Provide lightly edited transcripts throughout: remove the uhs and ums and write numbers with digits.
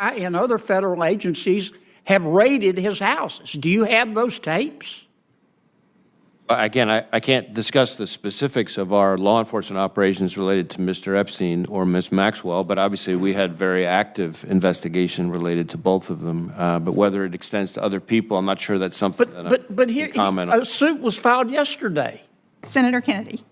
and other federal agencies have raided his houses. Do you have those tapes? Again, I can't discuss the specifics of our law enforcement operations related to Mr. Epstein or Ms. Maxwell, but obviously we had very active investigation related to both of them. But whether it extends to other people, I'm not sure that's something that I can comment on. A suit was filed yesterday. Senator Kennedy.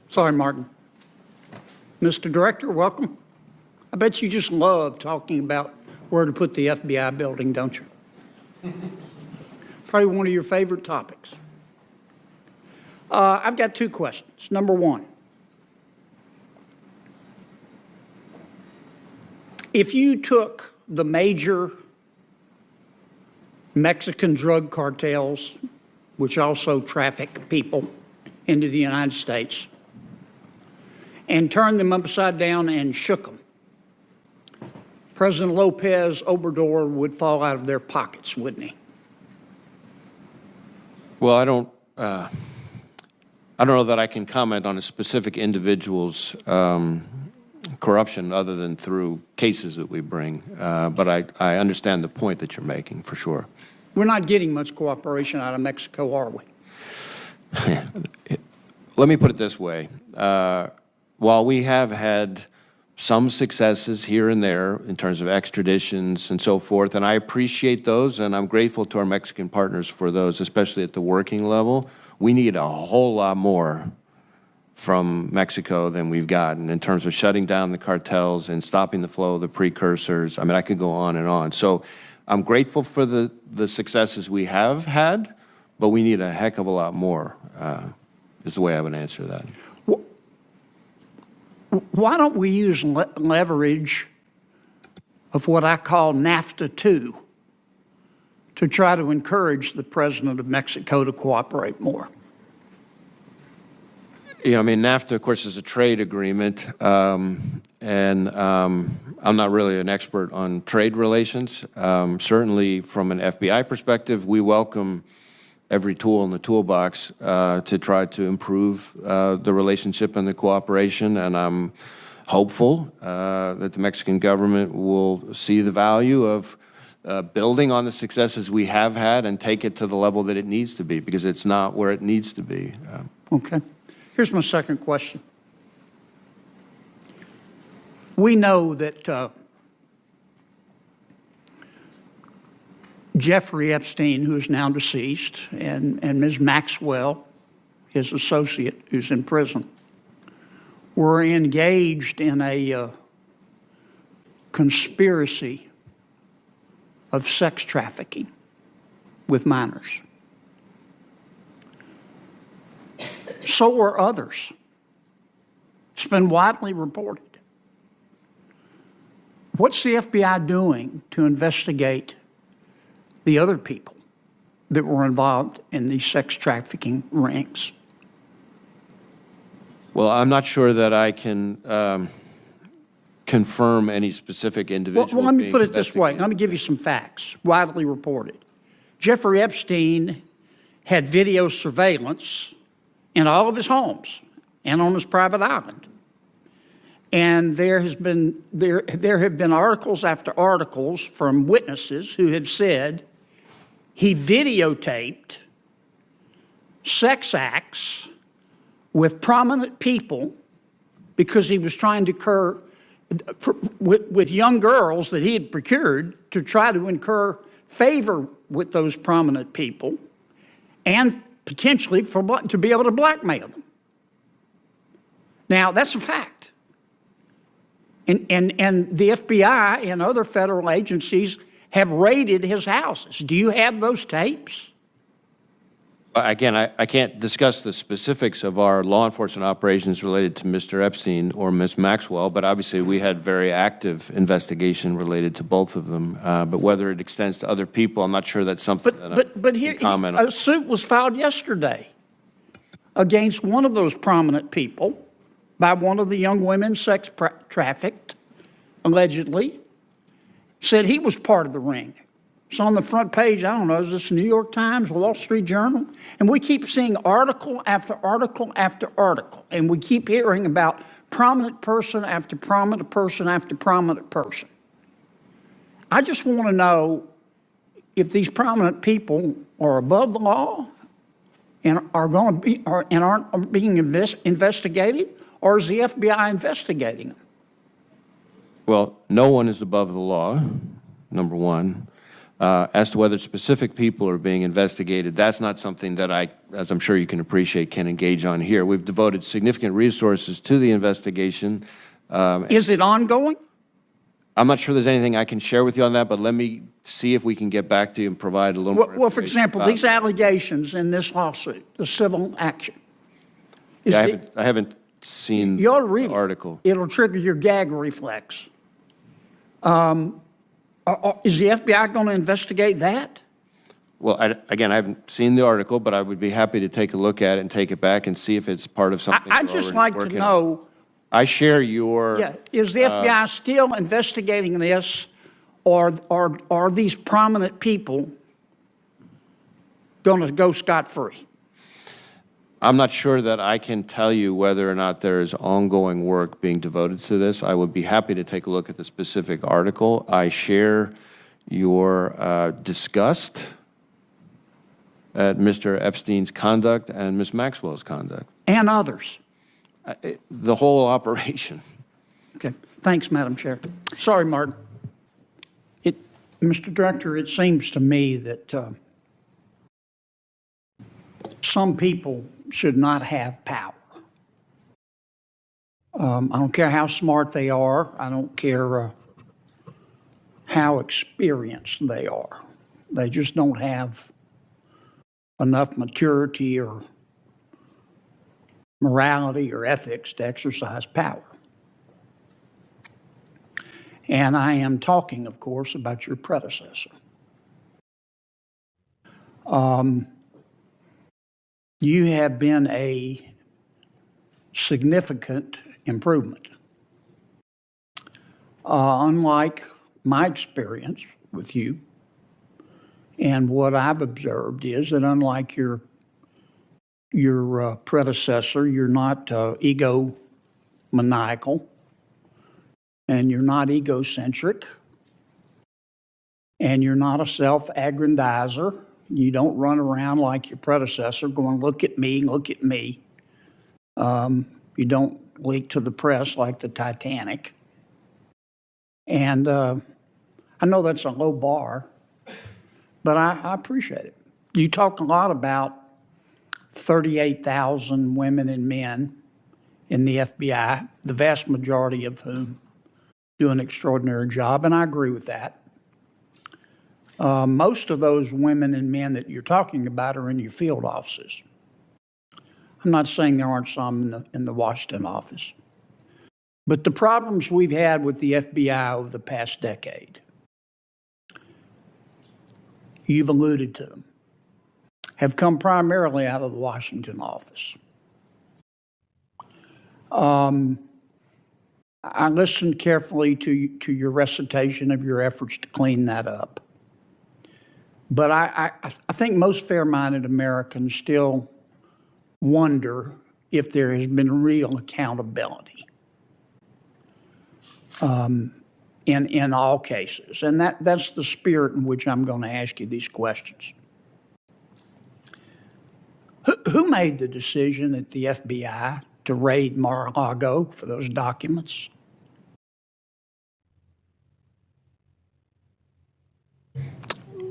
Sorry, Martin. Mr. Director, welcome. I bet you just love talking about where to put the FBI building, don't you? Probably one of your favorite topics. I've got two questions. Number one, if you took the major Mexican drug cartels, which also traffic people into the United States, and turned them upside down and shook them, President Lopez Obrador would fall out of their pockets, wouldn't he? Well, I don't know that I can comment on a specific individual's corruption other than through cases that we bring, but I understand the point that you're making, for sure. We're not getting much cooperation out of Mexico, are we? Let me put it this way. While we have had some successes here and there in terms of extraditions and so forth, and I appreciate those, and I'm grateful to our Mexican partners for those, especially at the working level, we need a whole lot more from Mexico than we've gotten in terms of shutting down the cartels and stopping the flow of the precursors. I mean, I could go on and on. So I'm grateful for the successes we have had, but we need a heck of a lot more, is the way I would answer that. Why don't we use leverage of what I call NAFTA 2 to try to encourage the president of Mexico to cooperate more? Yeah, I mean, NAFTA, of course, is a trade agreement, and I'm not really an expert on trade relations. Certainly, from an FBI perspective, we welcome every tool in the toolbox to try to improve the relationship and the cooperation, and I'm hopeful that the Mexican government will see the value of building on the successes we have had and take it to the level that it needs to be, because it's not where it needs to be. Okay. Here's my second question. We know that Jeffrey Epstein, who is now deceased, and Ms. Maxwell, his associate, who's in prison, were engaged in a conspiracy of sex trafficking with minors. So were others. It's been widely reported. What's the FBI doing to investigate the other people that were involved in these sex trafficking rings? Well, I'm not sure that I can confirm any specific individual. Well, let me put it this way. Let me give you some facts, widely reported. Jeffrey Epstein had video surveillance in all of his homes and on his private island. And there have been articles after articles from witnesses who have said he videotaped sex acts with prominent people because he was trying to incur, with young girls that he had procured to try to incur favor with those prominent people and potentially to be able to blackmail them. Now, that's a fact. And the FBI and other federal agencies have raided his houses. Do you have those tapes? Again, I can't discuss the specifics of our law enforcement operations related to Mr. Epstein or Ms. Maxwell, but obviously we had very active investigation related to both of them. But whether it extends to other people, I'm not sure that's something that I can comment on. A suit was filed yesterday against one of those prominent people by one of the young women sex trafficked, allegedly, said he was part of the ring. It's on the front page, I don't know, is this the New York Times, Wall Street Journal? And we keep seeing article after article after article, and we keep hearing about prominent person after prominent person after prominent person. I just want to know if these prominent people are above the law and are going to be, and aren't being investigated, or is the FBI investigating them? Well, no one is above the law, number one. As to whether specific people are being investigated, that's not something that I, as I'm sure you can appreciate, can engage on here. We've devoted significant resources to the investigation. Is it ongoing? I'm not sure there's anything I can share with you on that, but let me see if we can get back to you and provide a little more Well, for information example, about these allegations in this lawsuit, the civil action. Yeah, I haven't seen You ought to read the it. article. It'll trigger your gag reflex. Is the FBI going to investigate that? Well, again, I haven't seen the article, but I would be happy to take a look at it and take it back and see if it's part of something I'd we're just already like to working on. know, I share your. yeah, is the FBI still investigating this, or are these prominent people going to go scot-free? I'm not sure that I can tell you whether or not there is ongoing work being devoted to this. I would be happy to take a look at the specific article. I share your disgust at Mr. Epstein's conduct and Ms. Maxwell's conduct. And others. The whole operation. Okay, thanks, Madam Chair. Sorry, Martin. Mr. Director, it seems to me that some people should not have power. I don't care how smart they are. I don't care how experienced they are. They just don't have enough maturity or morality or ethics to exercise power. And I am talking, of course, about your predecessor. You have been a significant improvement. Unlike my experience with you, and what I've observed is that unlike your predecessor, you're not egomaniacal, and you're not egocentric, and you're not a self-aggrandizer. You don't run around like your predecessor going, look at me, look at me. You don't leak to the press like the Titanic. And I know that's a low bar, but I appreciate it. You talk a lot about 38,000 women and men in the FBI, the vast majority of whom do an extraordinary job, and I agree with that. Most of those women and men that you're talking about are in your field offices. I'm not saying there aren't some in the Washington office. But the problems we've had with the FBI over the past decade, you've alluded to them, have come primarily out of the Washington office. I listened carefully to your recitation of your efforts to clean that up. But I think most fair-minded Americans still wonder if there has been real accountability in all cases. And that's the spirit in which I'm going to ask you these questions. Who made the decision at the FBI to raid Mar-a-Lago for those documents?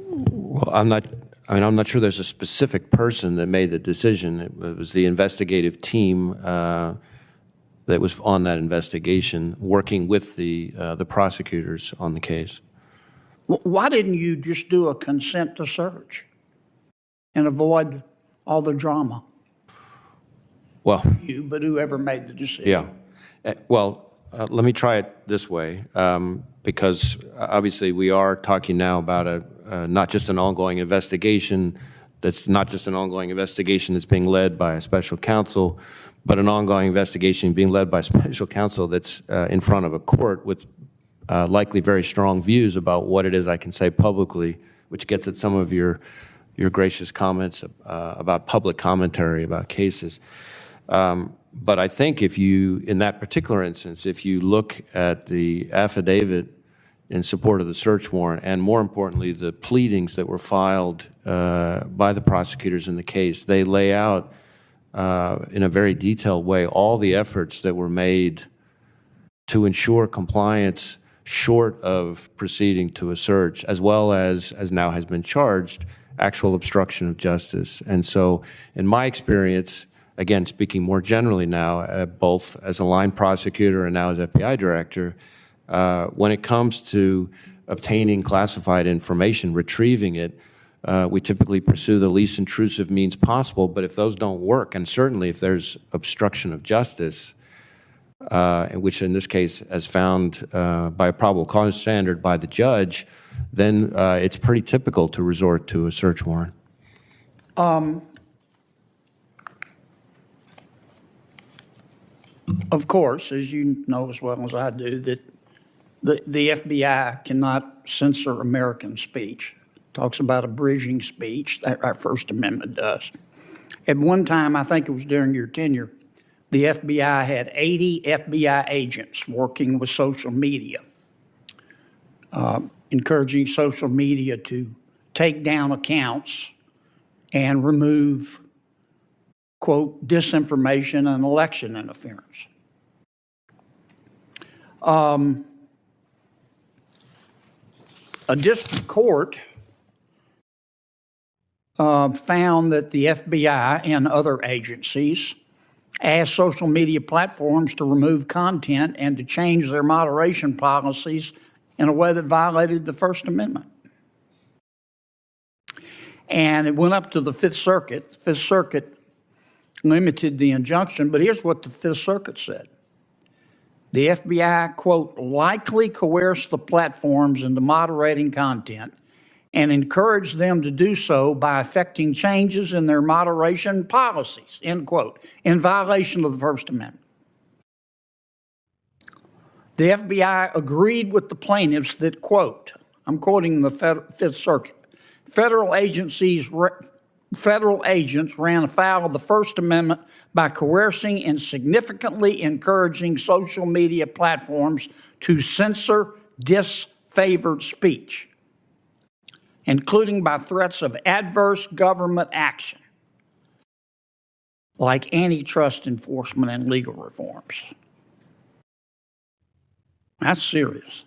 Well, I'm not sure there's a specific person that made the decision. It was the investigative team that was on that investigation, working with the prosecutors on the case. Why didn't you just do a consent to search and avoid all the drama? Well, You, but whoever made the decision. yeah. Well, let me try it this way, because obviously we are talking now about not just an ongoing investigation, that's not just an ongoing investigation that's being led by a special counsel, but an ongoing investigation being led by a special counsel that's in front of a court with likely very strong views about what it is I can say publicly, which gets at some of your gracious comments about public commentary about cases. But I think if you, in that particular instance, if you look at the affidavit in support of the search warrant, and more importantly, the pleadings that were filed by the prosecutors in the case. They lay out in a very detailed way all the efforts that were made to ensure compliance short of proceeding to a search, as well as now has been charged, actual obstruction of justice. And so, in my experience, again, speaking more generally now, both as a line prosecutor and now as FBI director, when it comes to obtaining classified information, retrieving it, we typically pursue the least intrusive means possible, but if those don't work, and certainly if there's obstruction of justice, which in this case, as found by a probable cause standard by the judge, then it's pretty typical to resort to a search warrant. Of course, as you know as well as I do, that the FBI cannot censor American speech. Talks about abridging speech, that our First Amendment does. At one time, I think it was during your tenure, the FBI had 80 FBI agents working with social media, encouraging social media to take down accounts and remove, quote, disinformation and election interference. A district court found that the FBI and other agencies asked social media platforms to remove content and to change their moderation policies in a way that violated the First Amendment. And it went up to the Fifth Circuit. The Fifth Circuit limited the injunction, but here's what the Fifth Circuit said. The FBI, quote, likely coerced the platforms into moderating content and encouraged them to do so by effecting changes in their moderation policies, end quote, in violation of the First Amendment. The FBI agreed with the plaintiffs that, quote, I'm quoting the Fifth Circuit, federal agents ran afoul of the First Amendment by coercing and significantly encouraging social media platforms to censor disfavored speech, including by threats of adverse government action, like antitrust enforcement and legal reforms. That's serious.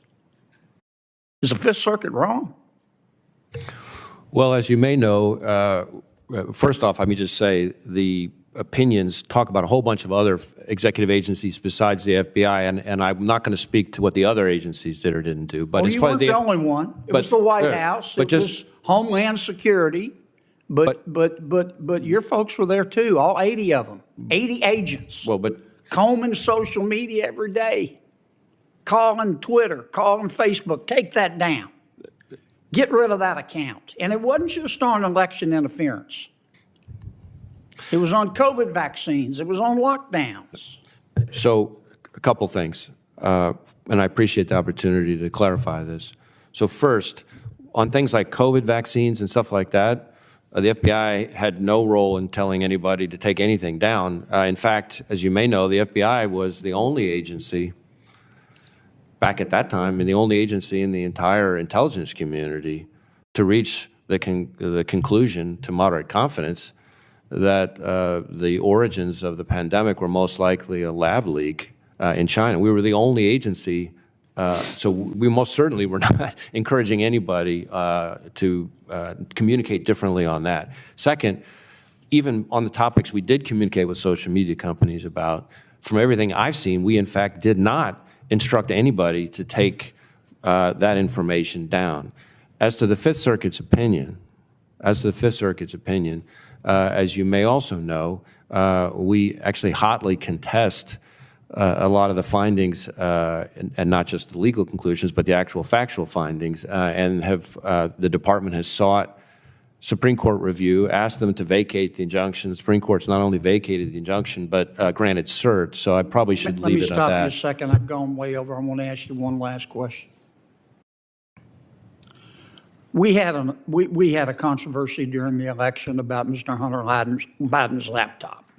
Is the Fifth Circuit wrong? Well, as you may know, first off, let me just say the opinions talk about a whole bunch of other executive agencies besides the FBI, and I'm not going to speak to what the other agencies did or didn't do. But well, you weren't the only one. It was the White House. It was Homeland Security. But your folks were there too, all 80 of them, 80 agents. Well, but combing social media every day, calling Twitter, calling Facebook, take that down. Get rid of that account. And it wasn't just on election interference. It was on COVID vaccines. It was on lockdowns. So a couple things, and I appreciate the opportunity to clarify this. So first, on things like COVID vaccines and stuff like that, the FBI had no role in telling anybody to take anything down. In fact, as you may know, the FBI was the only agency back at that time, and the only agency in the entire intelligence community to reach the conclusion, to moderate confidence, that the origins of the pandemic were most likely a lab leak in China. We were the only agency, so we most certainly were not encouraging anybody to communicate differently on that. Second, even on the topics we did communicate with social media companies about, from everything I've seen, we in fact did not instruct anybody to take that information down. As to the Fifth Circuit's opinion, as you may also know, we actually hotly contest a lot of the findings, and not just the legal conclusions, but the actual factual findings, and the department has sought Supreme Court review, asked them to vacate the injunction. The Supreme Court's not only vacated the injunction, but granted cert, so I probably should leave it at that. Let me stop you a second. I've gone way over. I want to ask you one last question. We had a controversy during the election about Mr. Hunter Biden's laptop.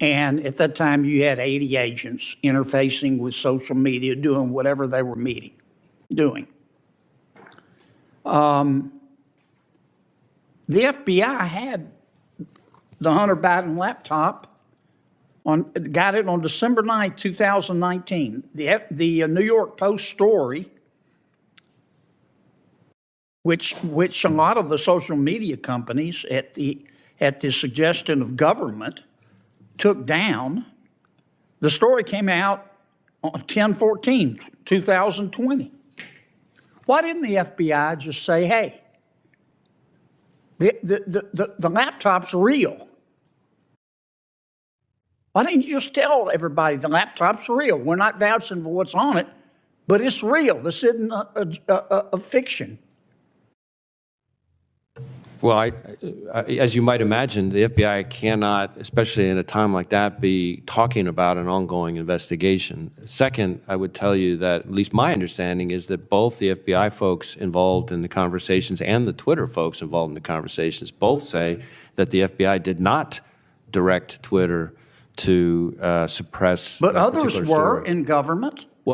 And at that time, you had 80 agents interfacing with social media, doing whatever they were meeting. doing. The FBI had the Hunter Biden laptop got it on December 9th, 2019. The New York Post story, which a lot of the social media companies at the suggestion of government took down, the story came out on 10/14/2020. Why didn't the FBI just say, hey, the laptop's real? Why didn't you just tell everybody the laptop's real? We're not vouching for what's on it, but it's real. This isn't a fiction. Well, as you might imagine, the FBI cannot, especially in a time like that, be talking about an ongoing investigation. Second, I would tell you that at least my understanding is that both the FBI folks involved in the conversations and the Twitter folks involved in the conversations both say that the FBI did not direct Twitter to suppress. But others particular were story. in government.